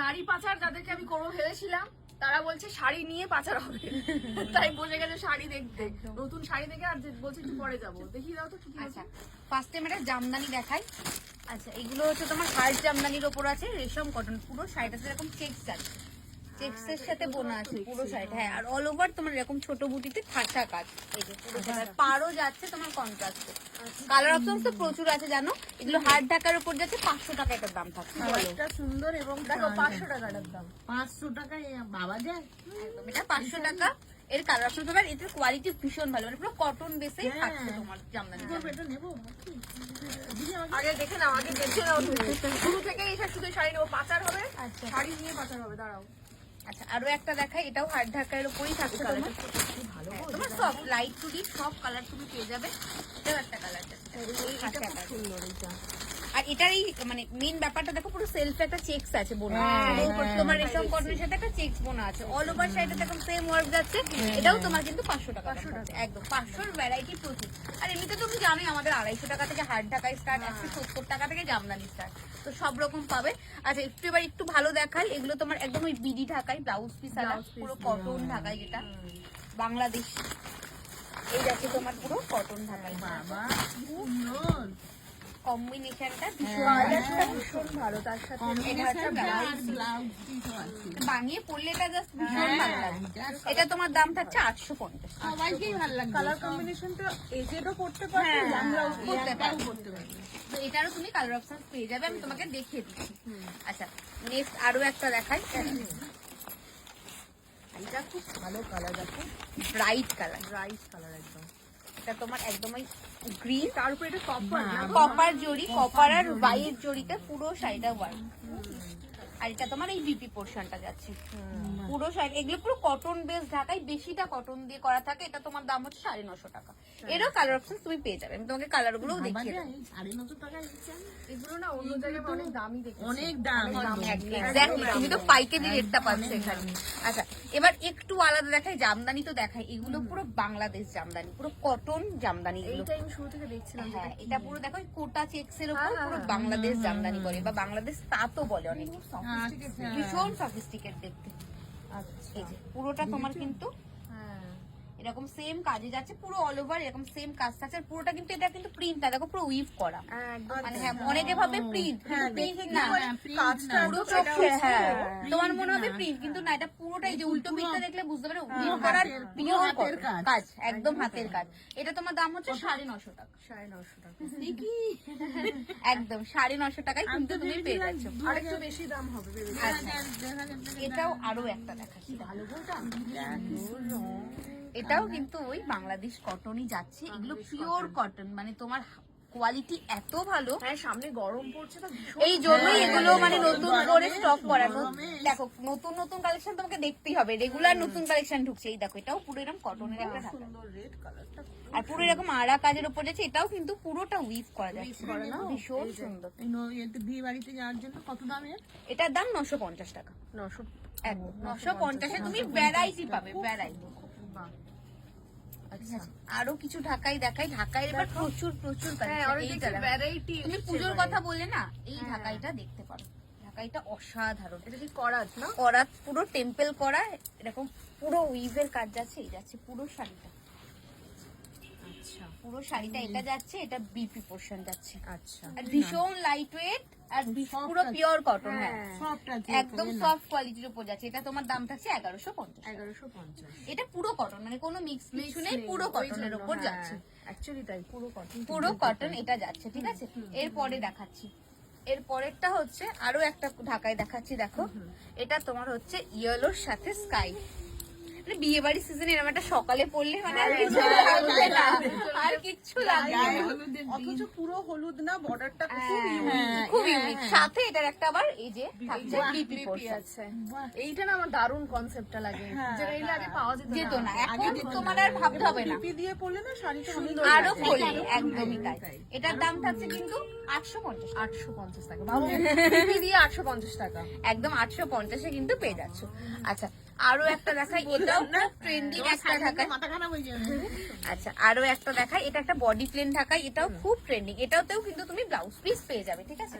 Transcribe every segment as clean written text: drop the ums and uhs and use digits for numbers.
নারী পাচার যাদেরকে আমি করবো ভেবেছিলাম তারা বলছে শাড়ি নিয়ে পাচার হবে, তাই বসে গেছে শাড়ি দেখতে, নতুন শাড়ি দেখে আর বলছে একটু পরে যাবো। দেখি দাও তো কি কি আছে। আচ্ছা ফার্স্টে আমরা জামদানি দেখাই। আচ্ছা এগুলো হচ্ছে তোমার হার্ড জামদানির ওপর আছে, রেশম কটন, পুরো শাড়িটা এরকম চেকস আছে, চেকস এর সাথে বোনা আছে পুরো শাড়িটা। হ্যাঁ, আর অল ওভার তোমার এরকম ছোট বুটিতে খাঁচা কাজ, এই যে পুরো পাড়ও যাচ্ছে তোমার কন্ট্রাস্টে। কালার অপশন তো প্রচুর আছে জানো। এগুলো হার্ড ঢাকার উপর যাচ্ছে 500 টাকা এটার দাম থাকছে। এটা সুন্দর এবং দেখো 500 টাকাটার দাম, 500 টাকায় বাবা যায়। একদম এটা 500 টাকা। এর কালার অপশন তোমার, এটার কোয়ালিটি ভীষণ ভালো, মানে পুরো কটন বেসেই থাকছে তোমার জামদানি। এটা নেবো আগে দেখে নাও, আগে দেখে নাও তুমি। শুরু থেকে এইসব শুধু শাড়ি নেবো, পাচার হবে, আচ্ছা শাড়ি নিয়ে পাচার হবে। দাঁড়াও, আচ্ছা আরো একটা দেখাই, এটাও হার্ড ঢাকার উপরই থাকছে তোমার। ভালো হ্যাঁ, তোমার সব লাইট টু ডিপ সব কালার তুমি পেয়ে যাবে। এটাও একটা কালার আছে, সুন্দর এটা। আর এটারই মানে মেইন ব্যাপারটা দেখো, পুরো সেলফে একটা চেকস আছে বোনা, হ্যাঁ, পুরো তোমার রেশম কটনের সাথে একটা চেকস বোনা আছে। অল ওভার শাড়িটা দেখো সেম ওয়ার্ক যাচ্ছে। এটাও তোমার কিন্তু 500 টাকা, 500 টাকা একদম। 500 ভ্যারাইটি প্রচুর। আর এমনিতে তুমি জানোই আমাদের 250 টাকা থেকে হার্ড ঢাকায় স্টার্ট, 170 টাকা থেকে জামদানি স্টার্ট, তো সব রকম পাবে। আচ্ছা একটু এবার একটু ভালো দেখাই, এগুলো তোমার একদম ওই বিডি ঢাকায় ব্লাউজ পিস আলা, পুরো কটন ঢাকায়, যেটা বাংলাদেশ। এই যাচ্ছে তোমার পুরো কটন ঢাকায়। বাবা কি সুন্দর কম্বিনেশনটা ভীষণ ভালো, তার সাথে কম্বিনেশনটা আর ব্লাউজ পিসও আছে। বানিয়ে পরলে এটা জাস্ট ভীষণ ভালো লাগবে। এটা তোমার দাম থাকছে 850। সবাইকেই ভালো লাগবে। কালার কম্বিনেশনটা এজেডও করতে পারবে, আমরাও করতে পারবো। করতে পারবে। তো এটারও তুমি কালার অপশন পেয়ে যাবে, আমি তোমাকে দেখিয়ে দিচ্ছি। আচ্ছা নেক্সট আরো একটা দেখাই, এটা খুব ভালো কালার, দেখো ব্রাইট কালার। রাইস কালার একদম। এটা তোমার একদমই গ্রিন, তার উপরে এটা কপার না, কপার জরি, কপার আর হোয়াইট জরিতে পুরো শাড়িটা ওয়ার্ক। আর এটা তোমার এই বিপি পোর্শনটা যাচ্ছে পুরো শাড়ি। এগুলো পুরো কটন বেস ঢাকায়, বেশিটা কটন দিয়ে করা থাকে। এটা তোমার দাম হচ্ছে 950 টাকা। এরও কালার অপশন তুমি পেয়ে যাবে, আমি তোমাকে কালার গুলো দেখিয়ে দেবো। এই 950 টাকায় দিচ্ছেন। এগুলো না অন্য জায়গায় অনেক দামি দেখেছি, অনেক দাম। এক্স্যাক্টলি, তুমি তো পাইকারি রেটটা পাচ্ছ এখানে। আচ্ছা এবার একটু আলাদা দেখাই, জামদানি তো দেখাই। এগুলো পুরো বাংলাদেশ জামদানি, পুরো কটন জামদানি এগুলো। এইটাই আমি শুরু থেকে দেখছিলাম। হ্যাঁ এটা পুরো দেখো কোটা চেক্সের উপর পুরো বাংলাদেশ জামদানি বলে, বা বাংলাদেশ তাঁতও বলে অনেক। ভীষণ সফিস্টিকেট দেখতে। এই যে পুরোটা তোমার কিন্তু এরকম সেম কাজে যাচ্ছে, পুরো অল ওভার এরকম সেম কাজ থাকছে। আর পুরোটা কিন্তু এটা কিন্তু প্রিন্ট না, দেখো পুরো উইভ করা। মানে হ্যাঁ অনেকে ভাবে প্রিন্ট, প্রিন্ট না, কাজটা পুরো চোখে হ্যাঁ তোমার মনে হবে প্রিন্ট, কিন্তু না, এটা পুরোটাই যে উল্টো পিঠটা দেখলে বুঝতে পারবে উইভ করার পিওর কাজ, একদম হাতের কাজ। এটা তোমার দাম হচ্ছে 950 টাকা। 950 টাকা, একদম 950 টাকায় কিন্তু তুমি পেয়ে যাচ্ছ। আর একটু বেশি দাম হবে ভেবেছি। এটাও আরো একটা দেখাচ্ছি, এটাও কিন্তু ওই বাংলাদেশ কটনই যাচ্ছে। এগুলো পিওর কটন, মানে তোমার কোয়ালিটি এত ভালো। হ্যাঁ সামনে গরম পড়ছে তো, ভীষণ এই জন্যই এগুলো মানে নতুন করে স্টক করা। দেখো নতুন নতুন কালেকশন তোমাকে দেখতেই হবে, রেগুলার নতুন কালেকশন ঢুকছে। এই দেখো এটাও পুরো এরকম কটনের একটা ঢাকা, সুন্দর রেড কালারটা। আর পুরো এরকম আড়া কাজের উপর যাচ্ছে। এটাও কিন্তু পুরোটা উইভ করা যাচ্ছে, ভীষণ সুন্দর। বিয়ে বাড়িতে যাওয়ার জন্য কত দামের? এটার দাম 950 টাকা। 900 একদম 950 তুমি ভ্যারাইটি পাবে, ভ্যারাইটি। আচ্ছা। আরো কিছু ঢাকাই দেখাই। ঢাকায় এবার প্রচুর প্রচুর হ্যাঁ অনেক ভ্যারাইটি। তুমি পুজোর কথা বলে না, এই ঢাকাইটা দেখতে পারো। ঢাকাইটা অসাধারণ। এটা কি করাজ না? করা পুরো টেম্পল করা, এরকম পুরো উইভের কাজ যাচ্ছে। এই যাচ্ছে পুরো শাড়িটা, আচ্ছা পুরো শাড়িটা এটা যাচ্ছে, এটা বিপি পোর্শন যাচ্ছে। আচ্ছা। আর ভীষণ লাইট ওয়েট আর পুরো পিওর কটন। হ্যাঁ সফট আছে একদম সফট কোয়ালিটির উপর যাচ্ছে। এটা তোমার দাম থাকছে 1150। 1150। এটা পুরো কটন, মানে কোনো মিক্স কিছু নেই, পুরো কটনের উপর যাচ্ছে। অ্যাকচুয়ালি তাই, পুরো কটন। পুরো কটন এটা যাচ্ছে, ঠিক আছে। এরপরে দেখাচ্ছি, এর পরেরটা হচ্ছে আরো একটা ঢাকায় দেখাচ্ছি। দেখো এটা তোমার হচ্ছে ইয়েলোর সাথে স্কাই, মানে বিয়ে বাড়ি সিজনে এরকম একটা সকালে পড়লে মানে আর কিছু লাগবে না, আর কিচ্ছু লাগবে না। অথচ পুরো হলুদ না, বর্ডারটা খুব ইউনিক। সাথে এটার একটা আবার এই যে থাকছে বিপি পোর্শন আছে। এইটা না আমার দারুণ কনসেপ্টটা লাগে, যেটা এর আগে পাওয়া যেত না। এখন তোমার আর ভাবতে হবে না, পিপি দিয়ে পরলে না শাড়িটা সুন্দর আরো খোলে, একদমই তাই। এটার দাম থাকছে কিন্তু 850। 850 টাকা। বাবু পিপি দিয়ে 850 টাকা। একদম 850 কিন্তু পেয়ে যাচ্ছ। আচ্ছা আরো একটা দেখাই, এটাও ট্রেন্ডিং একটা ঢাকাই। মাথা খারাপ হয়ে যাবে। আচ্ছা আরো একটা দেখাই, এটা একটা বডি প্লেন ঢাকাই, এটাও খুব ট্রেন্ডিং। এটাতেও কিন্তু তুমি ব্লাউজ পিস পেয়ে যাবে, ঠিক আছে?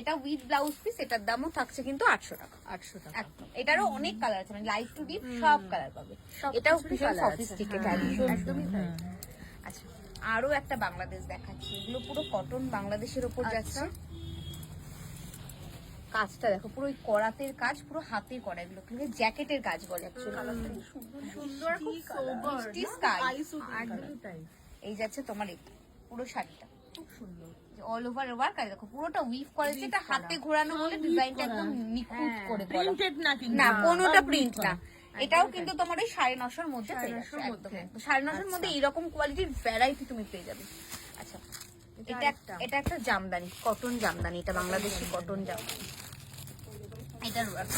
এটা উইথ ব্লাউজ পিস, এটার দামও থাকছে কিন্তু 800 টাকা। 800 টাকা। একদম, এটারও অনেক কালার আছে, মানে লাইট টু ডিপ সব কালার পাবে। এটাও ভীষণ সফিস্টিকেটেড, একদমই তাই। আচ্ছা আরো একটা বাংলাদেশ দেখাচ্ছি, এগুলো পুরো কটন বাংলাদেশের উপর যাচ্ছে। কাজটা দেখো, পুরো ওই করাতের কাজ, পুরো হাতে করা, এগুলো কিন্তু জ্যাকেটের কাজ বলে অ্যাকচুয়ালি। সুন্দর, খুব সোবার, মিষ্টি sky। একদমই তাই। এই যাচ্ছে তোমার এই পুরো শাড়িটা, খুব সুন্দর। অল ওভার ওয়ার্ক, আর দেখো পুরোটা উইভ করেছে, এটা হাতে ঘোরানো বলে ডিজাইনটা একদম নিখুঁত করে করা। প্রিন্টেড না কিন্তু। না কোনোটা সব প্রিন্ট print না, করা। এটাও কিন্তু তোমার ওই 950-এর মধ্যে পেয়ে 950 যাচ্ছে, এর একদম মধ্যে। 950-এর মধ্যে এরকম কোয়ালিটির ভ্যারাইটি তুমি পেয়ে যাবে। আচ্ছা এটা এটা একটা জামদানি, কটন জামদানি, এটা বাংলাদেশি কটন জামদানি। এটার work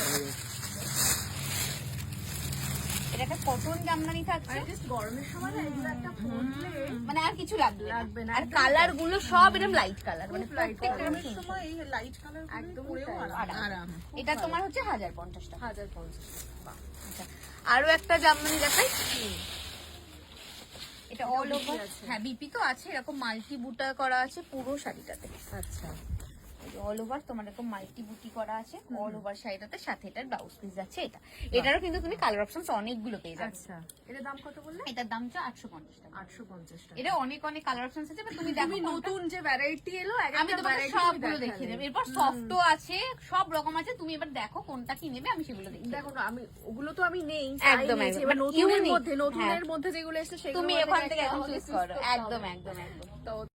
এটা একটা কটন জামদানি থাকছে, আর just গরমের সময় না এগুলো একটা পরলে মানে আর কিছু লাগবে লাগবে না, আর একদম কালার গুলো সব এরকম লাইট কালার, মানে light প্রত্যেকটা colour। সুন্দর। সময় এই লাইট কালার একদমই পরেও তাই। আরাম। এটা তোমার হচ্ছে 1050 টাকা। 1050। আচ্ছা আরো একটা জামদানি দেখাই, এটা অল BP ওভার, আছে। হ্যাঁ বিপি তো আছে, এরকম মাল্টি বুটা করা আছে পুরো শাড়িটাতে। আচ্ছা, অল ওভার তোমার এরকম মাল্টি বুটি করা আছে অল ওভার শাড়িটাতে, সাথে এটার ব্লাউজ পিস আছে। এটারও কিন্তু তুমি কালার অপশনস অনেকগুলো পেয়ে যাবে। আচ্ছা। এটার দাম কত বললে? এটার দামটা 850 টাকা। 850 টাকা। এটা অনেক অনেক কালার অপশনস আছে, but তুমি দেখো তুমি কোনটা। নতুন যে ভ্যারাইটি এলো, আমি তোমাকে সবগুলো দেখিয়ে দেবো, এরপর সফটও আছে, সব রকম আছে, তুমি এবার দেখো কোনটা কি নেবে, আমি সেগুলো দেখিয়ে দেবো। দেখো না, আমি ওগুলো তো আমি নেই, একদম, চাই একদম। এবার But নতুনের unique। মধ্যে, নতুনের হ্যাঁ। মধ্যে যেগুলো এসেছে সেগুলো তুমি এখান থেকে এখন চুজ করো, একদম একদম একদম। তো